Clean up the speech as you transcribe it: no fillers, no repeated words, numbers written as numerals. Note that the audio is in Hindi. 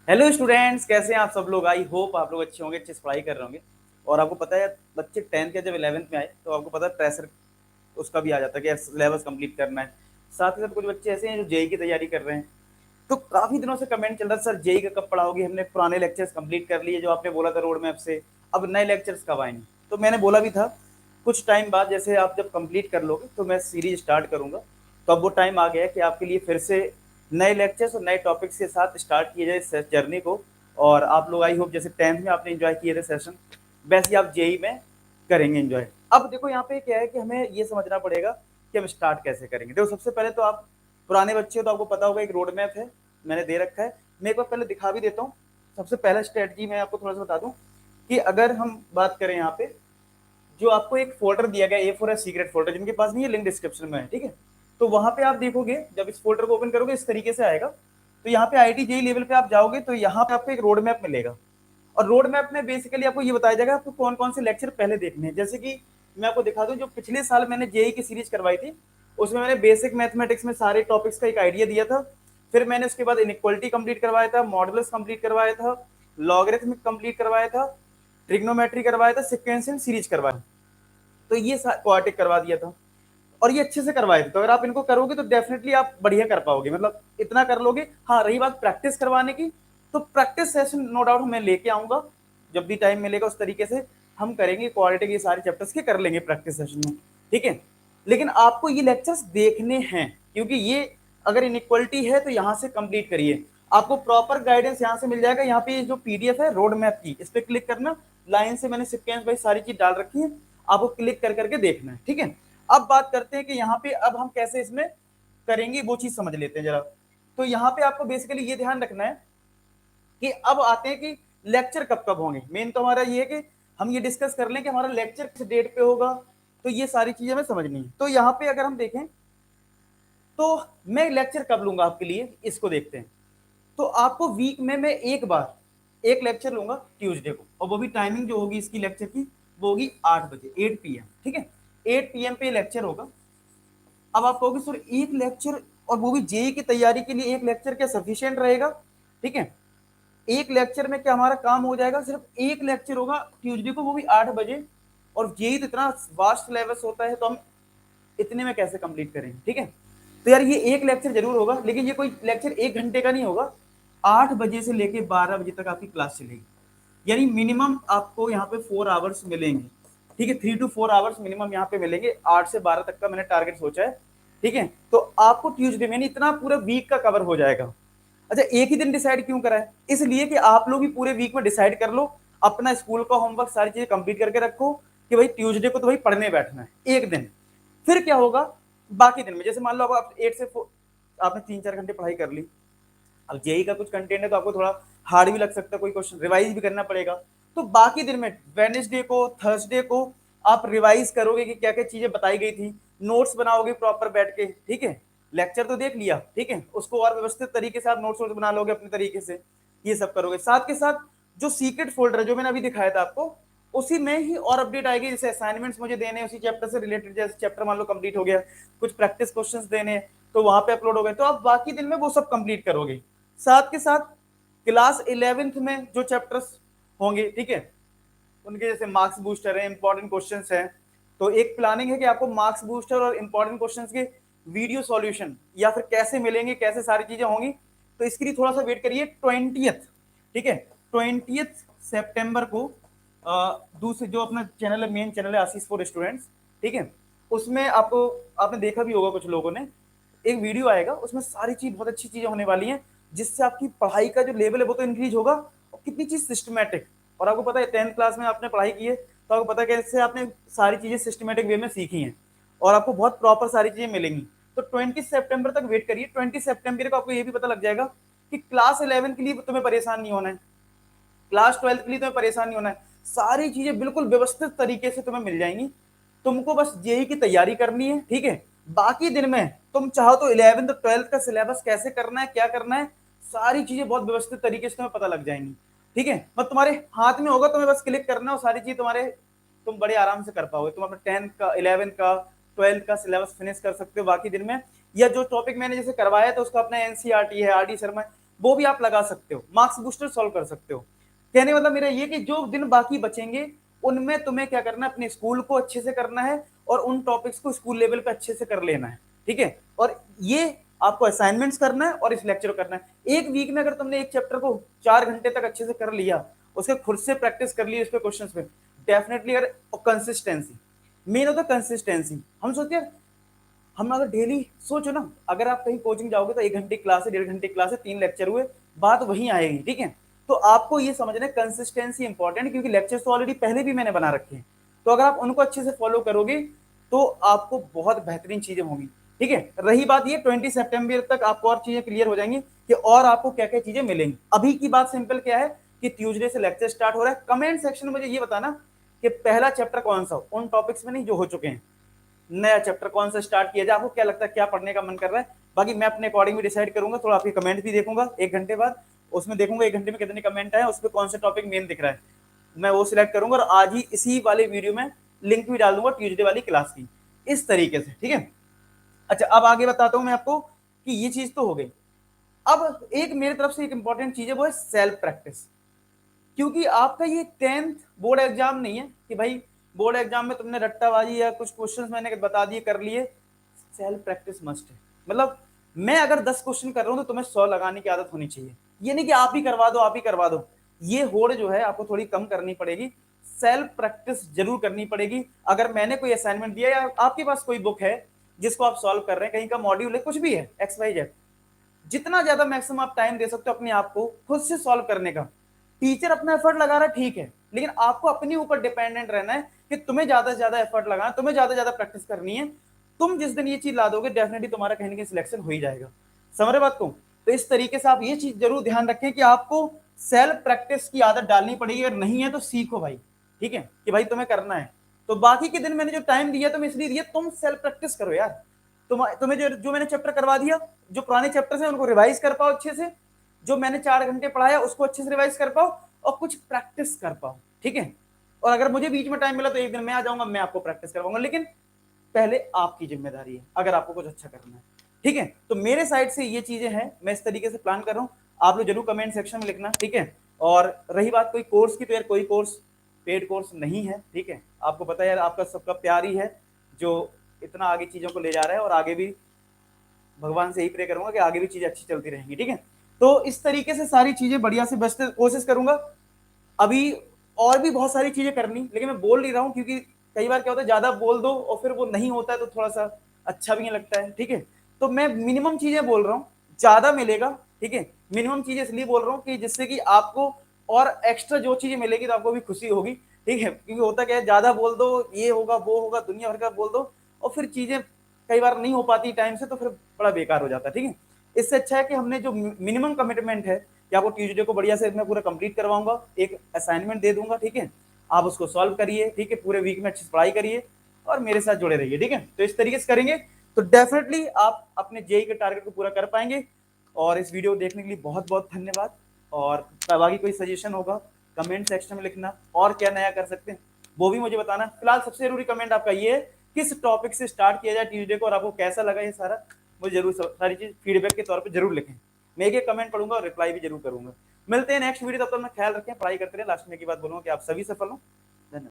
हेलो स्टूडेंट्स, कैसे हैं आप सब लोग। आई होप आप लोग अच्छे होंगे, अच्छे से पढ़ाई कर रहे होंगे। और आपको पता है बच्चे 10th या जब 11th में आए तो आपको पता है प्रेशर उसका भी आ जाता है कि सिलेबस कंप्लीट करना है। साथ ही साथ कुछ बच्चे ऐसे हैं जो जेई की तैयारी कर रहे हैं। तो काफ़ी दिनों से कमेंट चल रहा है, सर जेई का कब पढ़ाओगे, हमने पुराने लेक्चर्स कंप्लीट कर लिए जो आपने बोला था रोड मैप से, अब नए लेक्चर्स कब आएंगे। तो मैंने बोला भी था कुछ टाइम बाद जैसे आप जब कंप्लीट कर लोगे तो मैं सीरीज स्टार्ट करूंगा। तो अब वो टाइम आ गया है कि आपके लिए फिर से नए लेक्चर्स और नए टॉपिक्स के साथ स्टार्ट किए जाए इस जर्नी को। और आप लोग आई होप जैसे 10th में आपने एंजॉय किए थे सेशन, वैसे ही आप जेई में करेंगे एंजॉय। अब देखो यहाँ पे क्या है कि हमें ये समझना पड़ेगा कि हम स्टार्ट कैसे करेंगे। देखो सबसे पहले तो आप पुराने बच्चे हो तो आपको पता होगा एक रोड मैप है, मैंने दे रखा है। मैं एक बार पहले दिखा भी देता हूँ। सबसे पहला स्ट्रेटजी मैं आपको थोड़ा सा बता दूं कि अगर हम बात करें यहाँ पे, जो आपको एक फोल्डर दिया गया A4 है सीक्रेट फोल्डर, जिनके पास नहीं है लिंक डिस्क्रिप्शन में है, ठीक है। तो वहां पे आप देखोगे जब इस फोल्डर को ओपन करोगे इस तरीके से आएगा। तो यहाँ पे आईटी जेई लेवल पे आप जाओगे तो यहाँ पे आपको एक रोड मैप मिलेगा। और रोड मैप में बेसिकली आपको ये बताया जाएगा आपको कौन कौन से लेक्चर पहले देखने हैं। जैसे कि मैं आपको दिखा दूं, जो पिछले साल मैंने जेई की सीरीज करवाई थी उसमें मैंने बेसिक मैथमेटिक्स में सारे टॉपिक्स का एक आइडिया दिया था। फिर मैंने उसके बाद इनइक्वालिटी कंप्लीट करवाया था, मॉडुलस कंप्लीट करवाया था, लॉगरिथमिक कंप्लीट करवाया था, ट्रिग्नोमेट्री करवाया था, सिक्वेंशियल सीरीज करवाया। तो ये क्वाड्रेटिक करवा दिया था और ये अच्छे से करवाए थे। तो अगर आप इनको करोगे तो डेफिनेटली आप बढ़िया कर पाओगे, मतलब इतना कर लोगे। हाँ, रही बात प्रैक्टिस करवाने की, तो प्रैक्टिस सेशन नो डाउट मैं लेके आऊंगा। जब भी टाइम मिलेगा उस तरीके से हम करेंगे, क्वालिटी के सारे चैप्टर्स के कर लेंगे प्रैक्टिस सेशन में, ठीक है। लेकिन आपको ये लेक्चर्स देखने हैं क्योंकि ये अगर इनइक्वलिटी है तो यहाँ से कंप्लीट करिए। आपको प्रॉपर गाइडेंस यहाँ से मिल जाएगा। यहाँ पे जो पीडीएफ है रोड मैप की, इस पर क्लिक करना। लाइन से मैंने सिक्वेंस वाइज सारी चीज डाल रखी है, आपको क्लिक कर करके देखना है, ठीक है। अब बात करते हैं कि यहाँ पे अब हम कैसे इसमें करेंगे, वो चीज समझ लेते हैं जरा। तो यहाँ पे आपको बेसिकली ये ध्यान रखना है कि अब आते हैं कि लेक्चर कब कब होंगे। मेन तो हमारा ये है कि हम ये डिस्कस कर लें कि हमारा लेक्चर किस डेट पे होगा। तो ये सारी चीजें हमें समझनी है। तो यहाँ पे अगर हम देखें तो मैं लेक्चर कब लूंगा आपके लिए, इसको देखते हैं। तो आपको वीक में मैं एक बार एक लेक्चर लूंगा ट्यूसडे को, और वो भी टाइमिंग जो होगी इसकी लेक्चर की वो होगी 8 बजे, 8 PM, ठीक है। 8 PM पे लेक्चर होगा। अब आप कहोगे सर एक लेक्चर, और वो भी जेई की तैयारी के लिए एक लेक्चर क्या सफिशियंट रहेगा? ठीक है, एक लेक्चर में क्या हमारा काम हो जाएगा? सिर्फ एक लेक्चर होगा ट्यूसडे को, वो भी 8 बजे। और जेई तो इतना वास्ट सिलेबस होता है तो हम इतने में कैसे कंप्लीट करेंगे, ठीक है। तो यार ये एक लेक्चर जरूर होगा, लेकिन ये कोई लेक्चर 1 घंटे का नहीं होगा। 8 बजे से लेके 12 बजे तक आपकी क्लास चलेगी। यानी मिनिमम आपको यहाँ पे 4 आवर्स मिलेंगे, ठीक है। 3 to 4 आवर्स मिनिमम यहाँ पे मिलेंगे। 8 से 12 तक का मैंने टारगेट सोचा है, ठीक है। तो आपको ट्यूसडे में नहीं, इतना पूरा वीक का कवर हो जाएगा। अच्छा, एक ही दिन डिसाइड क्यों करा है? इसलिए कि आप लोग भी पूरे वीक में डिसाइड कर लो, अपना स्कूल का होमवर्क सारी चीजें कंप्लीट करके रखो कि भाई ट्यूसडे को तो भाई पढ़ने बैठना है एक दिन। फिर क्या होगा बाकी दिन में, जैसे मान लो आप 8 से 4 आपने 3-4 घंटे पढ़ाई कर ली। अब जेई का कुछ कंटेंट है तो आपको थोड़ा हार्ड भी लग सकता है, कोई क्वेश्चन रिवाइज भी करना पड़ेगा। तो बाकी दिन में वेडनेसडे को, थर्सडे को आप रिवाइज करोगे कि क्या क्या चीजें बताई गई थी, नोट्स बनाओगे प्रॉपर बैठ के, ठीक है। लेक्चर तो देख लिया, ठीक है, उसको और व्यवस्थित तरीके से आप नोट्स वोट्स बना लोगे अपने तरीके से, ये सब करोगे। साथ के साथ जो सीक्रेट फोल्डर है जो मैंने अभी दिखाया था आपको, उसी में ही और अपडेट आएगी। जैसे असाइनमेंट्स मुझे देने उसी चैप्टर से रिलेटेड, जैसे चैप्टर मान लो कंप्लीट हो गया, कुछ प्रैक्टिस क्वेश्चंस देने तो वहां पे अपलोड हो गए, तो आप बाकी दिन में वो सब कंप्लीट करोगे। साथ के साथ क्लास 11th में जो चैप्टर्स होंगे, ठीक है, उनके जैसे मार्क्स बूस्टर है, इंपॉर्टेंट क्वेश्चंस हैं। तो एक प्लानिंग है कि आपको मार्क्स बूस्टर और इंपॉर्टेंट क्वेश्चंस के वीडियो सॉल्यूशन या फिर कैसे मिलेंगे, कैसे सारी चीजें होंगी, तो इसके लिए थोड़ा सा वेट करिए। 20th, ठीक है, 20 सितंबर को दूसरे जो अपना चैनल है, मेन चैनल है आशीष फॉर स्टूडेंट्स, ठीक है, उसमें आपको आपने देखा भी होगा कुछ लोगों ने, एक वीडियो आएगा उसमें सारी चीज बहुत अच्छी चीजें होने वाली हैं, जिससे आपकी पढ़ाई का जो लेवल है वो तो इंक्रीज होगा, और कितनी चीज सिस्टमेटिक। और आपको पता है 10th क्लास में आपने पढ़ाई की है तो आपको पता है कैसे आपने सारी चीजें सिस्टमेटिक वे में सीखी हैं, और आपको बहुत प्रॉपर सारी चीजें मिलेंगी। तो 20 सितंबर तक वेट करिए। 20 सितंबर को आपको ये भी पता लग जाएगा कि क्लास 11 के लिए तुम्हें परेशान नहीं होना है, क्लास 12 के लिए तुम्हें परेशान नहीं होना है। सारी चीजें बिल्कुल व्यवस्थित तरीके से तुम्हें मिल जाएंगी। तुमको बस जेई की तैयारी करनी है, ठीक है। बाकी दिन में तुम चाहो तो 11th और 12th का सिलेबस कैसे करना है, क्या करना है, सारी चीजें बहुत व्यवस्थित तरीके से तुम्हें पता लग जाएंगी, ठीक है। बस तुम्हारे हाथ में होगा, तुम्हें बस क्लिक करना और सारी चीज तुम्हारे, तुम बड़े आराम से कर पाओगे। तुम अपने 10th का, 11th का, 12th का सिलेबस फिनिश कर सकते हो बाकी दिन में। या जो टॉपिक मैंने जैसे करवाया था उसका अपना एनसीईआरटी है, आरडी शर्मा है, वो भी आप लगा सकते हो, मार्क्स बूस्टर सॉल्व कर सकते हो। कहने मतलब मेरा ये कि जो दिन बाकी बचेंगे उनमें तुम्हें क्या करना है, अपने स्कूल को अच्छे से करना है और उन टॉपिक्स को स्कूल लेवल पे अच्छे से कर लेना है, ठीक है। और ये आपको असाइनमेंट्स करना है और इस लेक्चर को करना है। एक वीक में अगर तुमने एक चैप्टर को 4 घंटे तक अच्छे से कर लिया, उसके खुद से प्रैक्टिस कर ली, उसके क्वेश्चंस पे डेफिनेटली, अगर कंसिस्टेंसी मेन होता है, कंसिस्टेंसी। हम सोचते हैं हम अगर डेली सोचो ना, अगर आप कहीं कोचिंग जाओगे तो 1 घंटे क्लास है, 1.5 घंटे क्लास है, 3 लेक्चर हुए, बात वहीं आएगी, ठीक है। तो आपको ये समझना है कंसिस्टेंसी इंपॉर्टेंट, क्योंकि लेक्चर्स तो ऑलरेडी पहले भी मैंने बना रखे हैं, तो अगर आप उनको अच्छे से फॉलो करोगे तो आपको बहुत बेहतरीन चीजें होंगी, ठीक है। रही बात ये 20 सितंबर तक आपको और चीजें क्लियर हो जाएंगी कि और आपको क्या क्या चीजें मिलेंगी। अभी की बात सिंपल क्या है कि ट्यूसडे से लेक्चर स्टार्ट हो रहा है। कमेंट सेक्शन में मुझे ये बताना कि पहला चैप्टर कौन सा हो, उन टॉपिक्स में नहीं जो हो चुके हैं, नया चैप्टर कौन सा स्टार्ट किया जाए, आपको क्या लगता है क्या पढ़ने का मन कर रहा है। बाकी मैं अपने अकॉर्डिंग भी डिसाइड करूंगा, थोड़ा आपके कमेंट भी देखूंगा 1 घंटे बाद, उसमें देखूंगा 1 घंटे में कितने कमेंट आए, उस पर कौन सा टॉपिक मेन दिख रहा है, मैं वो सिलेक्ट करूंगा और आज ही इसी वाले वीडियो में लिंक भी डाल दूंगा ट्यूजडे वाली क्लास की, इस तरीके से, ठीक है। अच्छा, अब आगे बताता हूं मैं आपको कि ये चीज तो हो गई। अब एक मेरी तरफ से एक इंपॉर्टेंट चीज है, वो है सेल्फ प्रैक्टिस। क्योंकि आपका ये 10th बोर्ड एग्जाम नहीं है कि भाई बोर्ड एग्जाम में तुमने रट्टाबाजी या कुछ क्वेश्चंस मैंने बता दिए कर लिए। सेल्फ प्रैक्टिस मस्ट है। मतलब मैं अगर 10 क्वेश्चन कर रहा हूं तो तुम्हें 100 लगाने की आदत होनी चाहिए। ये नहीं कि आप ही करवा दो, आप ही करवा दो, ये होड़ जो है आपको थोड़ी कम करनी पड़ेगी। सेल्फ प्रैक्टिस जरूर करनी पड़ेगी। अगर मैंने कोई असाइनमेंट दिया या आपके पास कोई बुक है जिसको आप सॉल्व कर रहे हैं, कहीं का मॉड्यूल है, कुछ भी है, एक्स वाई जेड, जितना ज्यादा मैक्सिमम आप टाइम दे सकते हो अपने आप को खुद से सॉल्व करने का। टीचर अपना एफर्ट लगा रहा है, ठीक है, लेकिन आपको अपने ऊपर डिपेंडेंट रहना है कि तुम्हें ज्यादा से ज्यादा एफर्ट लगाना, तुम्हें ज्यादा से ज्यादा प्रैक्टिस करनी है। तुम जिस दिन ये चीज ला दोगे डेफिनेटली तुम्हारा कहीं ना कहीं सिलेक्शन हो ही जाएगा। समझ रहे बात को? तो इस तरीके से आप ये चीज जरूर ध्यान रखें कि आपको सेल्फ प्रैक्टिस की आदत डालनी पड़ेगी। अगर नहीं है तो सीखो भाई, ठीक है, कि भाई तुम्हें करना है। तो बाकी के दिन मैंने जो टाइम दिया तुम इसलिए दिया, तुम सेल्फ प्रैक्टिस करो यार। तुम्हें जो मैंने चैप्टर करवा दिया, जो पुराने चैप्टर्स हैं उनको रिवाइज कर पाओ अच्छे से, जो मैंने 4 घंटे पढ़ाया उसको अच्छे से रिवाइज कर पाओ और कुछ प्रैक्टिस कर पाओ, ठीक है। और अगर मुझे बीच में टाइम मिला तो एक दिन मैं आ जाऊंगा, मैं आपको प्रैक्टिस करवाऊंगा, लेकिन पहले आपकी जिम्मेदारी है अगर आपको कुछ अच्छा करना है, ठीक है। तो मेरे साइड से ये चीजें हैं, मैं इस तरीके से प्लान कर रहा हूँ। आप लोग जरूर कमेंट सेक्शन में लिखना, ठीक है। और रही बात कोई कोर्स की, तो यार कोई कोर्स पेड कोर्स नहीं है, ठीक है। आपको पता है यार, आपका सबका प्यार ही है जो इतना आगे चीजों को ले जा रहा है, और आगे भी भगवान से ही प्रे करूंगा कि आगे भी चीजें अच्छी चलती रहेंगी, ठीक है। तो इस तरीके से सारी चीजें बढ़िया से बचते कोशिश करूंगा। अभी और भी बहुत सारी चीजें करनी, लेकिन मैं बोल नहीं रहा हूँ क्योंकि कई बार क्या होता है ज्यादा बोल दो और फिर वो नहीं होता है तो थोड़ा सा अच्छा भी नहीं लगता है, ठीक है। तो मैं मिनिमम चीजें बोल रहा हूँ, ज्यादा मिलेगा, ठीक है। मिनिमम चीजें इसलिए बोल रहा हूँ कि जिससे कि आपको और एक्स्ट्रा जो चीजें मिलेगी तो आपको भी खुशी होगी, ठीक है। क्योंकि होता क्या है, ज्यादा बोल दो, ये होगा वो होगा, दुनिया भर का बोल दो और फिर चीजें कई बार नहीं हो पाती टाइम से, तो फिर बड़ा बेकार हो जाता है, ठीक है। इससे अच्छा है कि हमने जो मिनिमम कमिटमेंट है कि आपको ट्यूजडे को बढ़िया से मैं पूरा कंप्लीट करवाऊंगा, एक असाइनमेंट दे दूंगा, ठीक है। आप उसको सॉल्व करिए, ठीक है, पूरे वीक में अच्छी से पढ़ाई करिए और मेरे साथ जुड़े रहिए, ठीक है। तो इस तरीके से करेंगे तो डेफिनेटली आप अपने जेई के टारगेट को पूरा कर पाएंगे। और इस वीडियो को देखने के लिए बहुत बहुत धन्यवाद। और बाकी कोई सजेशन होगा कमेंट सेक्शन में लिखना, और क्या नया कर सकते हैं वो भी मुझे बताना। फिलहाल सबसे जरूरी कमेंट आपका ये है किस टॉपिक से स्टार्ट किया जाए ट्यूजडे को और आपको कैसा लगा ये सारा, मुझे जरूर सारी चीज फीडबैक के तौर पे जरूर लिखें। मैं एक कमेंट पढ़ूंगा और रिप्लाई भी जरूर करूंगा। मिलते हैं नेक्स्ट वीडियो, तब तक मैं ख्याल रखें, पढ़ाई करते रहे। लास्ट में की बात बोलूंगा कि आप सभी सफल हो।